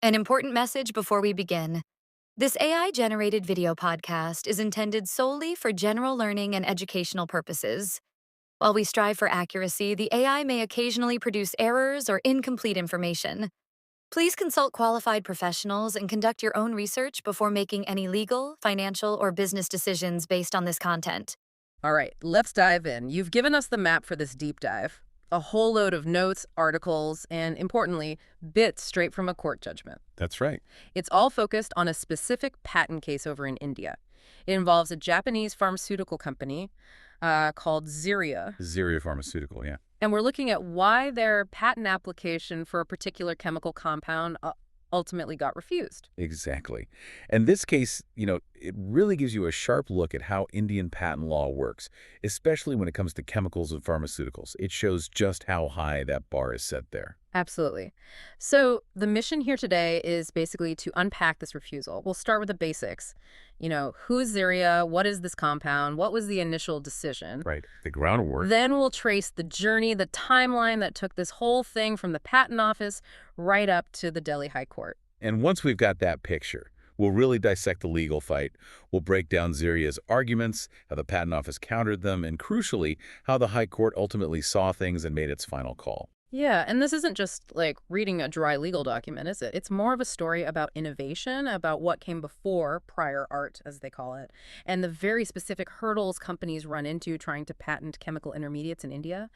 An important message before we begin. This AI-generated video podcast is intended solely for general learning and educational purposes. While we strive for accuracy, the AI may occasionally produce errors or incomplete information. Please consult qualified professionals and conduct your own research before making any legal, financial, or business decisions based on this content. All right, let's dive in. You've given us the map for this deep dive. A whole load of notes, articles, and importantly, bits straight from a court judgment. That's right. It's all focused on a specific patent case over in India. It involves a Japanese pharmaceutical company called Zeria Pharmaceutical, yeah. And we're looking at why their patent application for a particular chemical compound ultimately got refused. Exactly. And this case, it really gives you a sharp look at how Indian patent law works, especially when it comes to chemicals and pharmaceuticals. It shows just how high that bar is set there. Absolutely. So the mission here today is basically to unpack this refusal. We'll start with the basics. Who's Zeria? What is this compound? What was the initial decision? Right. The groundwork. Then we'll trace the journey, the timeline that took this whole thing from the patent office right up to the Delhi High Court. And once we've got that picture, we'll really dissect the legal fight. We'll break down Zeria's arguments, how the patent office countered them, and crucially, how the High Court ultimately saw things and made its final call. Yeah, and this isn't just like reading a dry legal document, is it? It's more of a story about innovation, about what came before prior art, as they call it, and the very specific hurdles companies run into trying to patent chemical intermediates in India.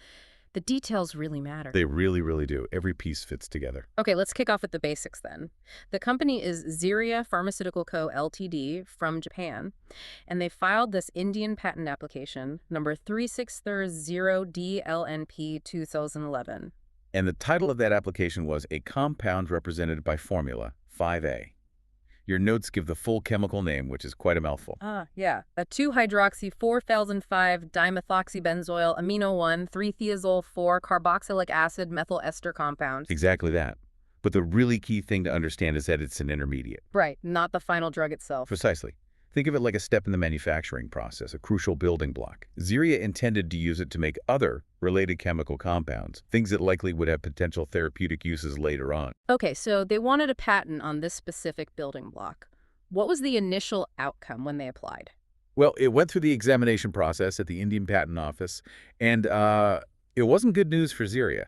The details really matter. They really, really do. Every piece fits together. Okay, let's kick off with the basics then. The company is Zeria Pharmaceutical Co. Ltd. from Japan, and they filed this Indian patent application, number 3630 DLNP 2011. And the title of that application was A Compound Represented by Formula 5A. Your notes give the full chemical name, which is quite a mouthful. Yeah. A 2-hydroxy-4005-dimethoxybenzoyl amino 1,3-thiazole-4-carboxylic acid methyl ester compound. Exactly that. But the really key thing to understand is that it's an intermediate. Right, not the final drug itself. Precisely. Think of it like a step in the manufacturing process, a crucial building block. Zeria intended to use it to make other related chemical compounds, things that likely would have potential therapeutic uses later on. Okay, so they wanted a patent on this specific building block. What was the initial outcome when they applied? Well, it went through the examination process at the Indian Patent Office, and it wasn't good news for Zeria.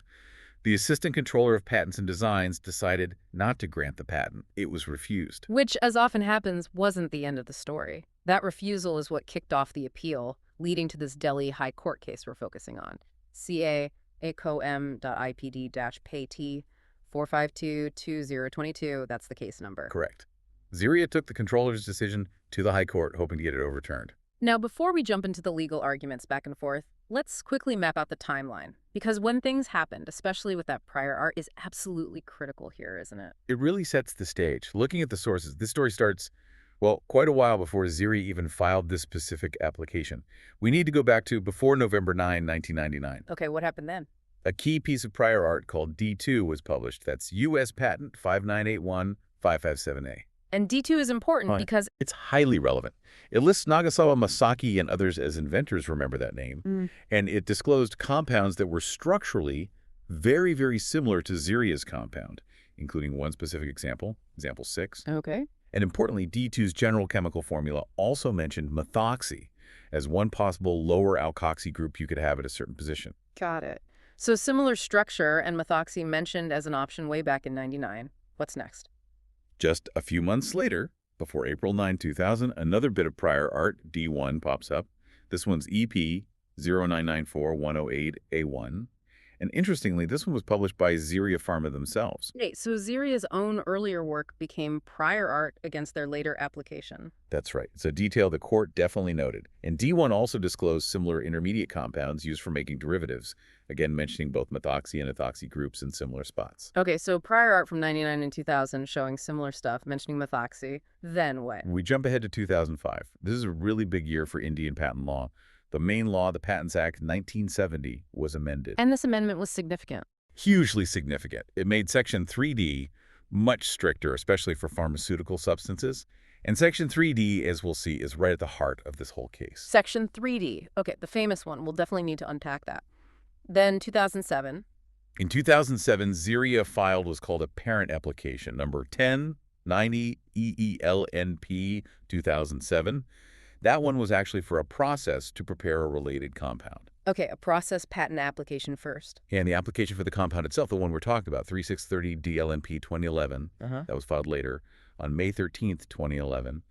The Assistant Controller of Patents and Designs decided not to grant the patent. It was refused. Which, as often happens, wasn't the end of the story. That refusal is what kicked off the appeal, leading to this Delhi High Court case we're focusing on. CA ACOM.IPD-PAT 452-2022, that's the case number. Correct. Zeria took the controller's decision to the High Court, hoping to get it overturned. Now, before we jump into the legal arguments back and forth, let's quickly map out the timeline. Because when things happened, especially with that prior art, is absolutely critical here, isn't it? It really sets the stage. Looking at the sources, this story starts, well, quite a while before Zeria even filed this specific application. We need to go back to before November 9, 1999. Okay, what happened then? A key piece of prior art called D2 was published. That's U.S. Patent 5981557A. And D2 is important because it's highly relevant. It lists Nagasawa Masaki and others as inventors, remember that name, and it disclosed compounds that were structurally very, very similar to Zeria's compound, including one specific example, example 6. Okay. And importantly, D2's general chemical formula also mentioned methoxy as one possible lower alkoxy group you could have at a certain position. Got it. So similar structure and methoxy mentioned as an option way back in '99. What's next? Just a few months later, before April 9, 2000, another bit of prior art, D1, pops up. This one's EP 0994108A1. And interestingly, this one was published by Zeria Pharma themselves. Wait, so Zeria's own earlier work became prior art against their later application. That's right. It's a detail the court definitely noted. And D1 also disclosed similar intermediate compounds used for making derivatives, again mentioning both methoxy and ethoxy groups in similar spots. Okay, so prior art from '99 and 2000 showing similar stuff, mentioning methoxy. Then what? We jump ahead to 2005. This is a really big year for Indian patent law. The main law, the Patents Act 1970, was amended. And this amendment was significant. Hugely significant. It made Section 3D much stricter, especially for pharmaceutical substances. And Section 3D, as we'll see, is right at the heart of this whole case. Section 3D. Okay, the famous one. We'll definitely need to unpack that. Then 2007, In 2007, Zeria filed what's called a parent application, number 1090 EELNP 2007. That one was actually for a process to prepare a related compound. Okay, a process patent application first. And the application for the compound itself, the one we're talking about, 3630 DLNP 2011, that was filed later on May 13th, 2011,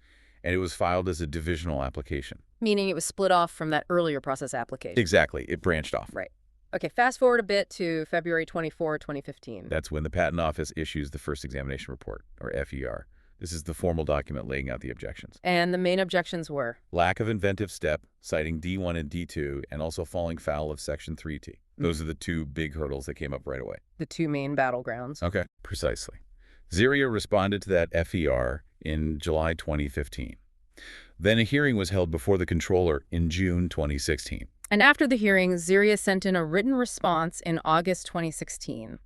and it was filed as a divisional application. Meaning it was split off from that earlier process application. Exactly. It branched off. Right. Okay, fast forward a bit to February 24, 2015. That's when the Patent Office issues the first examination report, or FER. This is the formal document laying out the objections. And the main objections were? Lack of inventive step, citing D1 and D2, and also falling foul of Section 3T. Those are the two big hurdles that came up right away. The two main battlegrounds. Okay. Precisely. Zeria responded to that FER in July 2015. Then a hearing was held before the controller in June 2016. And after the hearing, Zeria sent in a written response in August 2016.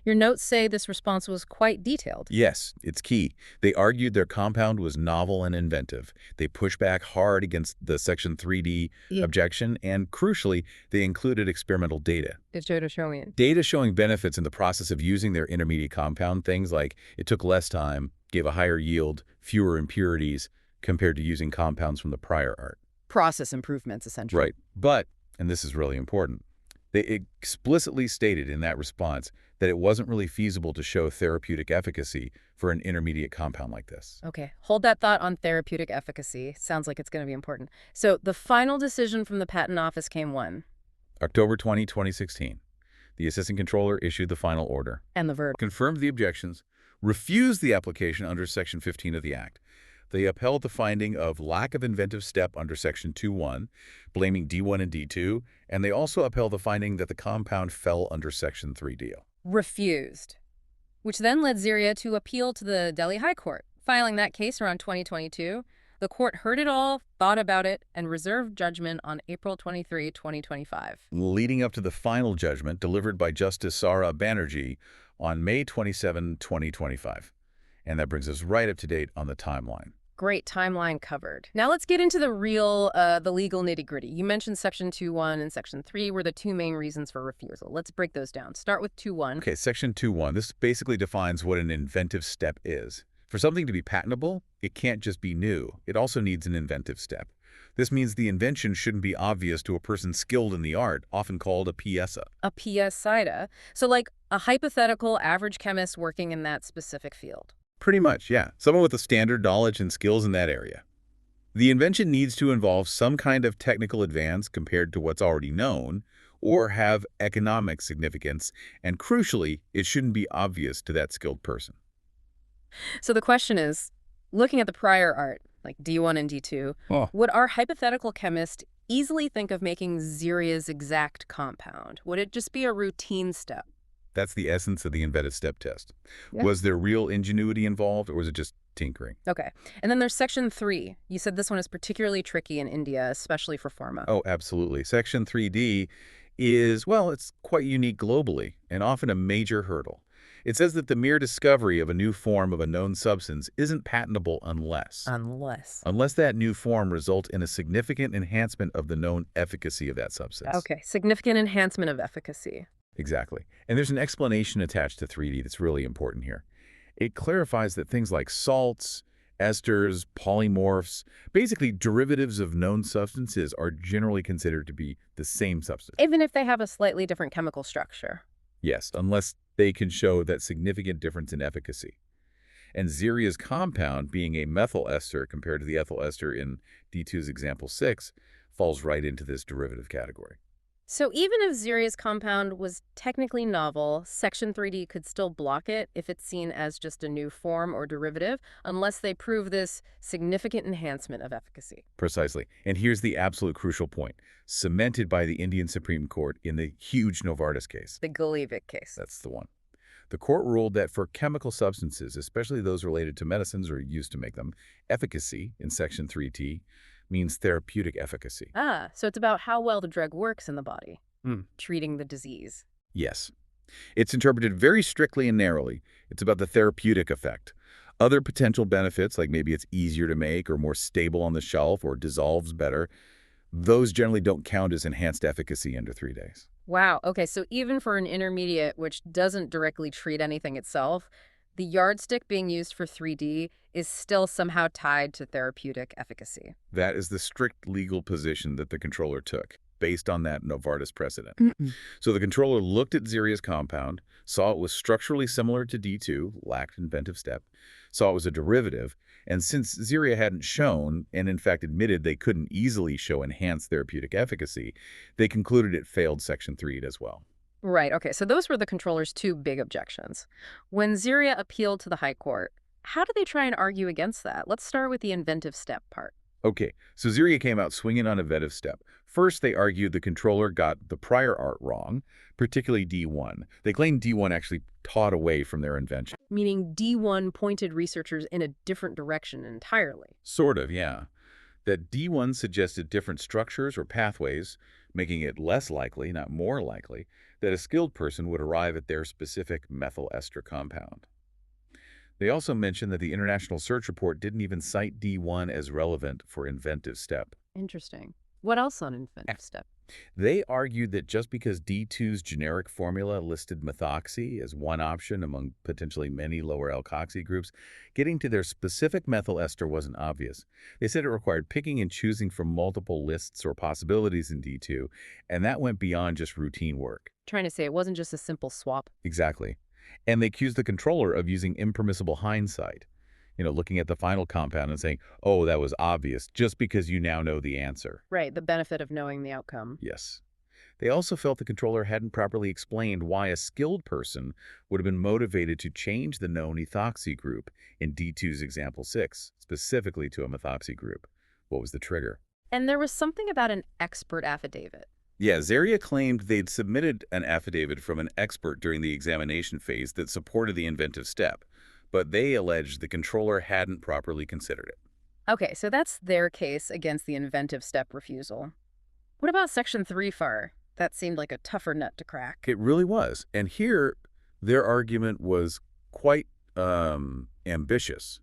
Your notes say this response was quite detailed. Yes, it's key. They argued their compound was novel and inventive. They pushed back hard against the Section 3D objection, and crucially, they included experimental data. Data showing. Data showing benefits in the process of using their intermediate compound, things like it took less time, gave a higher yield, fewer impurities, compared to using compounds from the prior art. Process improvements, essentially. Right. But, and this is really important, they explicitly stated in that response that it wasn't really feasible to show therapeutic efficacy for an intermediate compound like this. Okay, hold that thought on therapeutic efficacy. Sounds like it's going to be important. So the final decision from the Patent Office came when? October 20, 2016. The Assistant Controller issued the final order. And the verdict? Confirmed the objections, refused the application under Section 15 of the Act. They upheld the finding of lack of inventive step under Section 2.1, blaming D1 and D2, and they also upheld the finding that the compound fell under Section 3D. Refused, which then led Zeria to appeal to the Delhi High Court. Filing that case around 2022, the court heard it all, thought about it, and reserved judgment on April 23, 2025. Leading up to the final judgment delivered by Justice Saurabh Banerjee on May 27, 2025. And that brings us right up to date on the timeline. Great timeline covered. Now let's get into the legal nitty-gritty. You mentioned Section 2.1 and Section 3 were the two main reasons for refusal. Let's break those down. Start with 2.1. Okay, Section 2.1. This basically defines what an inventive step is. For something to be patentable, it can't just be new. It also needs an inventive step. This means the invention shouldn't be obvious to a person skilled in the art, often called a PSA. A PSIDA. So like a hypothetical average chemist working in that specific field. Pretty much, yeah. Someone with a standard knowledge and skills in that area. The invention needs to involve some kind of technical advance compared to what's already known, or have economic significance, and crucially, it shouldn't be obvious to that skilled person. So the question is, looking at the prior art, like D1 and D2, would our hypothetical chemist easily think of making Zeria's exact compound? Would it just be a routine step? That's the essence of the inventive step test. Yeah. Was there real ingenuity involved, or was it just tinkering? Okay. And then there's Section 3. You said this one is particularly tricky in India, especially for pharma. Oh, absolutely. Section 3D is, well, it's quite unique globally and often a major hurdle. It says that the mere discovery of a new form of a known substance isn't patentable unless that new form results in a significant enhancement of the known efficacy of that substance. Okay. Significant enhancement of efficacy. Exactly. And there's an explanation attached to 3D that's really important here. It clarifies that things like salts, esters, polymorphs, basically derivatives of known substances, are generally considered to be the same substance. Even if they have a slightly different chemical structure. Yes, unless they can show that significant difference in efficacy. And Zeria's compound, being a methyl ester compared to the ethyl ester in D2's example 6, falls right into this derivative category. So even if Zeria's compound was technically novel, Section 3D could still block it if it's seen as just a new form or derivative, unless they prove this significant enhancement of efficacy. Precisely. And here's the absolute crucial point, cemented by the Indian Supreme Court in the huge Novartis case. The Galeevik case. That's the one. The court ruled that for chemical substances, especially those related to medicines or used to make them, efficacy in Section 3T means therapeutic efficacy. Ah, so it's about how well the drug works in the body, treating the disease. Yes. It's interpreted very strictly and narrowly. It's about the therapeutic effect. Other potential benefits, like maybe it's easier to make or more stable on the shelf or dissolves better, those generally don't count as enhanced efficacy under 3 days. Wow. Okay, so even for an intermediate which doesn't directly treat anything itself, the yardstick being used for 3D is still somehow tied to therapeutic efficacy. That is the strict legal position that the controller took, based on that Novartis precedent. Mm-mm. So the controller looked at Zeria's compound, saw it was structurally similar to D2, lacked inventive step, saw it was a derivative, and since Zeria hadn't shown, and in fact admitted they couldn't easily show enhanced therapeutic efficacy, they concluded it failed Section 3 as well. Right. Okay, so those were the controller's two big objections. When Zeria appealed to the High Court, how did they try and argue against that? Let's start with the inventive step part. Okay, so Zeria came out swinging on inventive step. First, they argued the controller got the prior art wrong, particularly D1. They claimed D1 actually taught away from their invention. Meaning D1 pointed researchers in a different direction entirely. Sort of, yeah. That D1 suggested different structures or pathways, making it less likely, not more likely, that a skilled person would arrive at their specific methyl ester compound. They also mentioned that the International Search Report didn't even cite D1 as relevant for inventive step. Interesting. What else on inventive step? They argued that just because D2's generic formula listed methoxy as one option among potentially many lower alkoxy groups, getting to their specific methyl ester wasn't obvious. They said it required picking and choosing from multiple lists or possibilities in D2, and that went beyond just routine work. Trying to say it wasn't just a simple swap. Exactly. And they accused the controller of using impermissible hindsight. Looking at the final compound and saying, oh, that was obvious, just because you now know the answer. Right, the benefit of knowing the outcome. Yes. They also felt the controller hadn't properly explained why a skilled person would have been motivated to change the known ethoxy group in D2's example 6, specifically to a methoxy group. What was the trigger? And there was something about an expert affidavit. Yeah, Zeria claimed they'd submitted an affidavit from an expert during the examination phase that supported the inventive step, but they alleged the controller hadn't properly considered it. Okay, so that's their case against the inventive step refusal. What about Section 3 FAR? That seemed like a tougher nut to crack. It really was. And here, their argument was quite ambitious,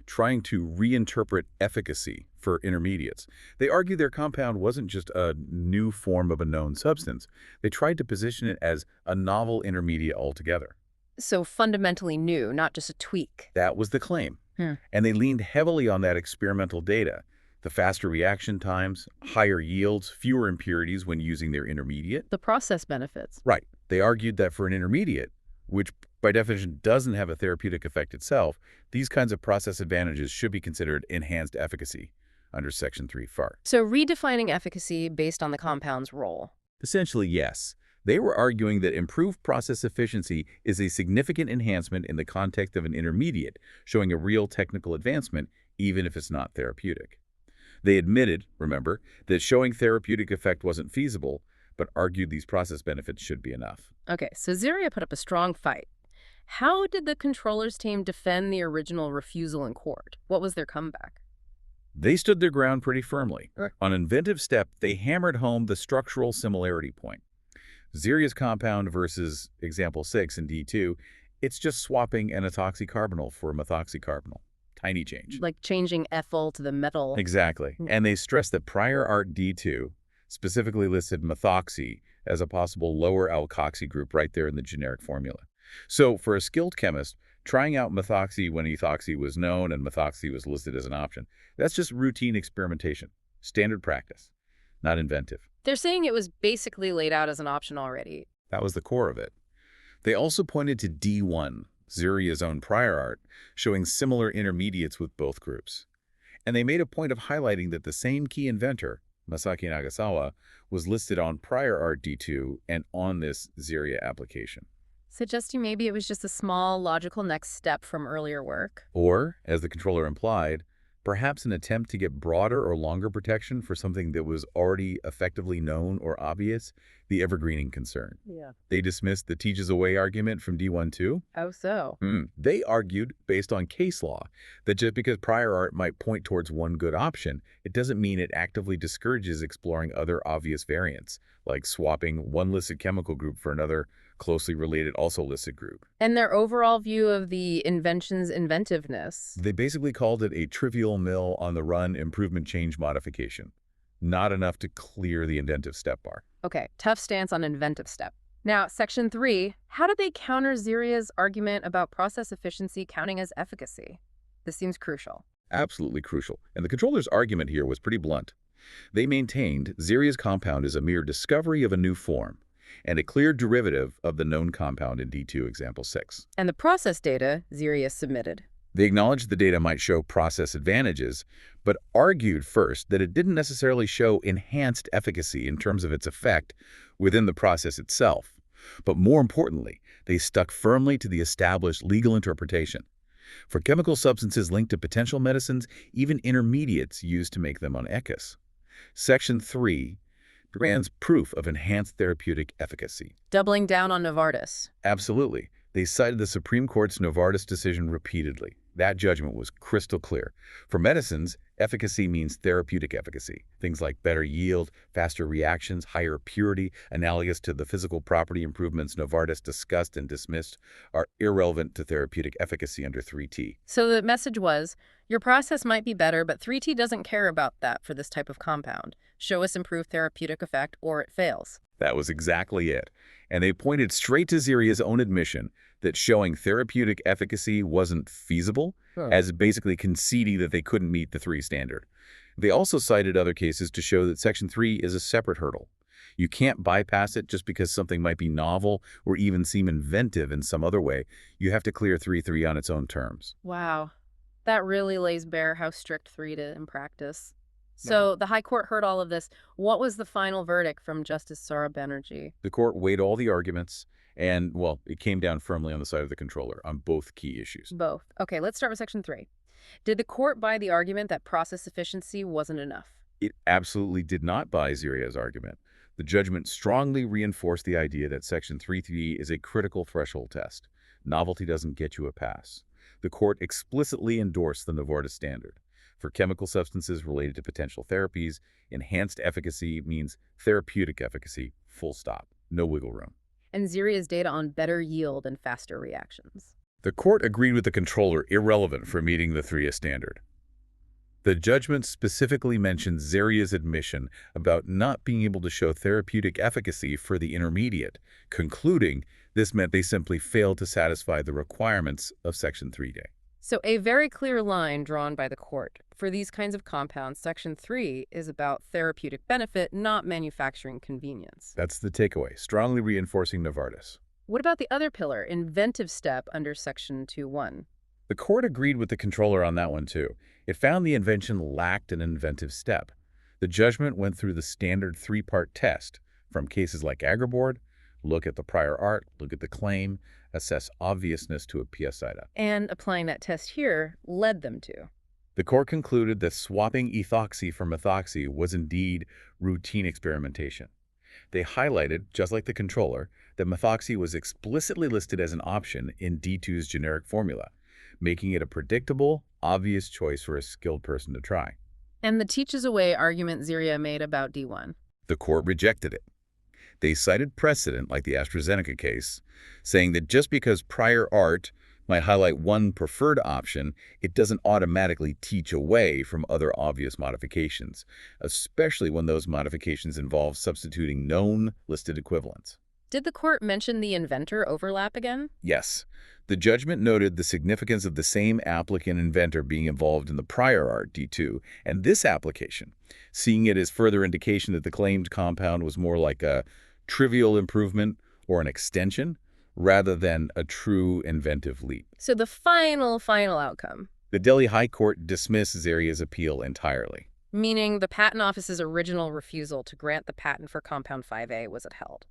trying to reinterpret efficacy for intermediates. They argued their compound wasn't just a new form of a known substance. They tried to position it as a novel intermediate altogether. So fundamentally new, not just a tweak. That was the claim. And they leaned heavily on that experimental data. The faster reaction times, higher yields, fewer impurities when using their intermediate. The process benefits. Right. They argued that for an intermediate, which by definition doesn't have a therapeutic effect itself, these kinds of process advantages should be considered enhanced efficacy under Section 3 FAR. So redefining efficacy based on the compound's role. Essentially, yes. They were arguing that improved process efficiency is a significant enhancement in the context of an intermediate, showing a real technical advancement, even if it's not therapeutic. They admitted, remember, that showing therapeutic effect wasn't feasible, but argued these process benefits should be enough. Okay, so Zeria put up a strong fight. How did the controllers team defend the original refusal in court? What was their comeback? They stood their ground pretty firmly. On inventive step, they hammered home the structural similarity point. Zeria's compound versus example 6 in D2, it's just swapping an ethoxycarbonyl for a methoxycarbonyl. Tiny change. Like changing ethyl to the metal. Exactly. And they stressed that prior art D2 specifically listed methoxy as a possible lower alkoxy group right there in the generic formula. So for a skilled chemist, trying out methoxy when ethoxy was known and methoxy was listed as an option, that's just routine experimentation, standard practice, not inventive. They're saying it was basically laid out as an option already. That was the core of it. They also pointed to D1, Zeria's own prior art, showing similar intermediates with both groups. And they made a point of highlighting that the same key inventor, Masaki Nagasawa, was listed on prior art D2 and on this Zeria application. Suggesting maybe it was just a small, logical next step from earlier work. Or, as the controller implied, perhaps an attempt to get broader or longer protection for something that was already effectively known or obvious, the evergreening concern. Yeah. They dismissed the teaches away argument from D1 too. Oh, so? They argued, based on case law, that just because prior art might point towards one good option, it doesn't mean it actively discourages exploring other obvious variants, like swapping one listed chemical group for another closely related also listed group. And their overall view of the invention's inventiveness. They basically called it a trivial mill on the run improvement change modification. not enough to clear the inventive step bar. Okay, tough stance on inventive step. Now, Section 3, how did they counter Zeria's argument about process efficiency counting as efficacy? This seems crucial. Absolutely crucial. And the controller's argument here was pretty blunt. They maintained Zeria's compound is a mere discovery of a new form and a clear derivative of the known compound in D2 example 6. And the process data Zeria submitted. They acknowledged the data might show process advantages, but argued first that it didn't necessarily show enhanced efficacy in terms of its effect within the process itself. But more importantly, they stuck firmly to the established legal interpretation. For chemical substances linked to potential medicines, even intermediates used to make them on ECHIS. Section 3 demands proof of enhanced therapeutic efficacy. Doubling down on Novartis. Absolutely. They cited the Supreme Court's Novartis decision repeatedly. That judgment was crystal clear. For medicines, efficacy means therapeutic efficacy. Things like better yield, faster reactions, higher purity, analogous to the physical property improvements Novartis discussed and dismissed, are irrelevant to therapeutic efficacy under 3T. So the message was, your process might be better, but 3T doesn't care about that for this type of compound. Show us improved therapeutic effect or it fails. That was exactly it. And they pointed straight to Zeria's own admission that showing therapeutic efficacy wasn't feasible, as basically conceding that they couldn't meet the 3 standard. They also cited other cases to show that Section 3 is a separate hurdle. You can't bypass it just because something might be novel or even seem inventive in some other way. You have to clear 3.3 on its own terms. Wow. That really lays bare how strict 3 is in practice. So the High Court heard all of this. What was the final verdict from Justice Saurabh Banerjee? The court weighed all the arguments and, well, it came down firmly on the side of the controller on both key issues. Both. Okay, let's start with Section 3. Did the court buy the argument that process efficiency wasn't enough? It absolutely did not buy Zeria's argument. The judgment strongly reinforced the idea that Section 3.3 is a critical threshold test. Novelty doesn't get you a pass. The court explicitly endorsed the Novartis standard. For chemical substances related to potential therapies, enhanced efficacy means therapeutic efficacy, full stop, no wiggle room. And Zeria's data on better yield and faster reactions. The court agreed with the controller irrelevant for meeting the 3A standard. The judgment specifically mentioned Zeria's admission about not being able to show therapeutic efficacy for the intermediate, concluding this meant they simply failed to satisfy the requirements of Section 3A. So a very clear line drawn by the court. For these kinds of compounds, Section 3 is about therapeutic benefit, not manufacturing convenience. That's the takeaway, strongly reinforcing Novartis. What about the other pillar, inventive step under Section 2.1? The court agreed with the controller on that one, too. It found the invention lacked an inventive step. The judgment went through the standard 3-part test, from cases like Agribord, look at the prior art, look at the claim, assess obviousness to a PSIDA. And applying that test here led them to. The court concluded that swapping ethoxy for methoxy was indeed routine experimentation. They highlighted, just like the controller, that methoxy was explicitly listed as an option in D2's generic formula, making it a predictable, obvious choice for a skilled person to try. And the teaches away argument Zeria made about D1. The court rejected it. They cited precedent, like the AstraZeneca case, saying that just because prior art might highlight one preferred option, it doesn't automatically teach away from other obvious modifications, especially when those modifications involve substituting known listed equivalents. Did the court mention the inventor overlap again? Yes. The judgment noted the significance of the same applicant inventor being involved in the prior art, D2, and this application, seeing it as further indication that the claimed compound was more like a trivial improvement or an extension, rather than a true inventive leap. So the final outcome. The Delhi High Court dismissed Zeria's appeal entirely. Meaning the Patent Office's original refusal to grant the patent for Compound 5A was upheld.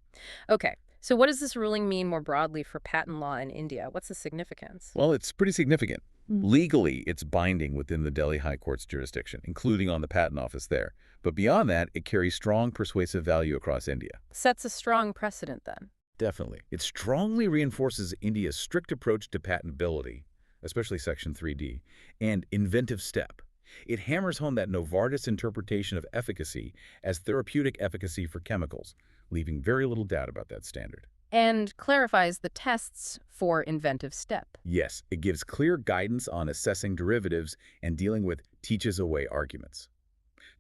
Okay, so what does this ruling mean more broadly for patent law in India? What's the significance? Well, it's pretty significant. Legally, it's binding within the Delhi High Court's jurisdiction, including on the Patent Office there. But beyond that, it carries strong persuasive value across India. Sets a strong precedent then. Definitely. It strongly reinforces India's strict approach to patentability, especially Section 3D, and inventive step. It hammers home that Novartis interpretation of efficacy as therapeutic efficacy for chemicals, leaving very little doubt about that standard. And clarifies the tests for inventive step. Yes, it gives clear guidance on assessing derivatives and dealing with teaches away arguments.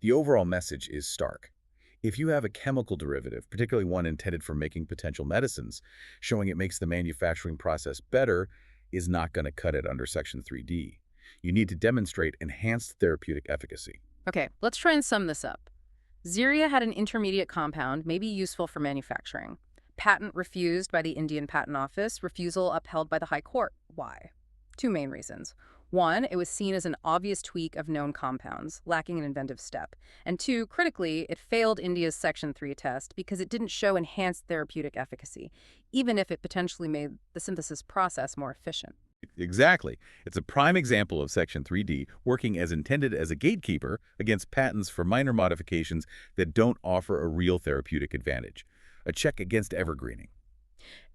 The overall message is stark. If you have a chemical derivative, particularly one intended for making potential medicines, showing it makes the manufacturing process better is not going to cut it under Section 3D. You need to demonstrate enhanced therapeutic efficacy. Okay, let's try and sum this up. Zeria had an intermediate compound, maybe useful for manufacturing. Patent refused by the Indian Patent Office, refusal upheld by the High Court. Why? Two main reasons. One, it was seen as an obvious tweak of known compounds, lacking an inventive step. And two, critically, it failed India's Section 3 test because it didn't show enhanced therapeutic efficacy, even if it potentially made the synthesis process more efficient. Exactly. It's a prime example of Section 3D working as intended as a gatekeeper against patents for minor modifications that don't offer a real therapeutic advantage. A check against evergreening.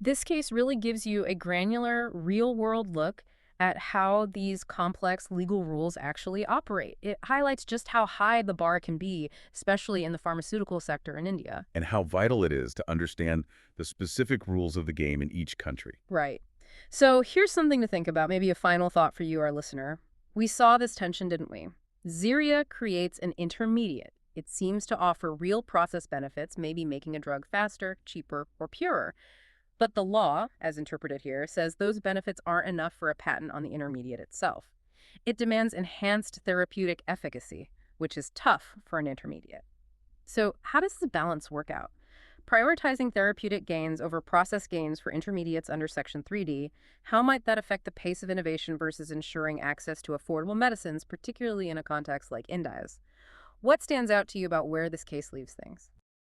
This case really gives you a granular, real-world look at how these complex legal rules actually operate. It highlights just how high the bar can be, especially in the pharmaceutical sector in India. And how vital it is to understand the specific rules of the game in each country. Right. So here's something to think about, maybe a final thought for you, our listener. We saw this tension, didn't we? Zeria creates an intermediate. It seems to offer real process benefits, maybe making a drug faster, cheaper, or purer. But the law, as interpreted here, says those benefits aren't enough for a patent on the intermediate itself. It demands enhanced therapeutic efficacy, which is tough for an intermediate. So how does the balance work out? Prioritizing therapeutic gains over process gains for intermediates under Section 3D, how might that affect the pace of innovation versus ensuring access to affordable medicines, particularly in a context like India's? What stands out to you about where this case leaves things?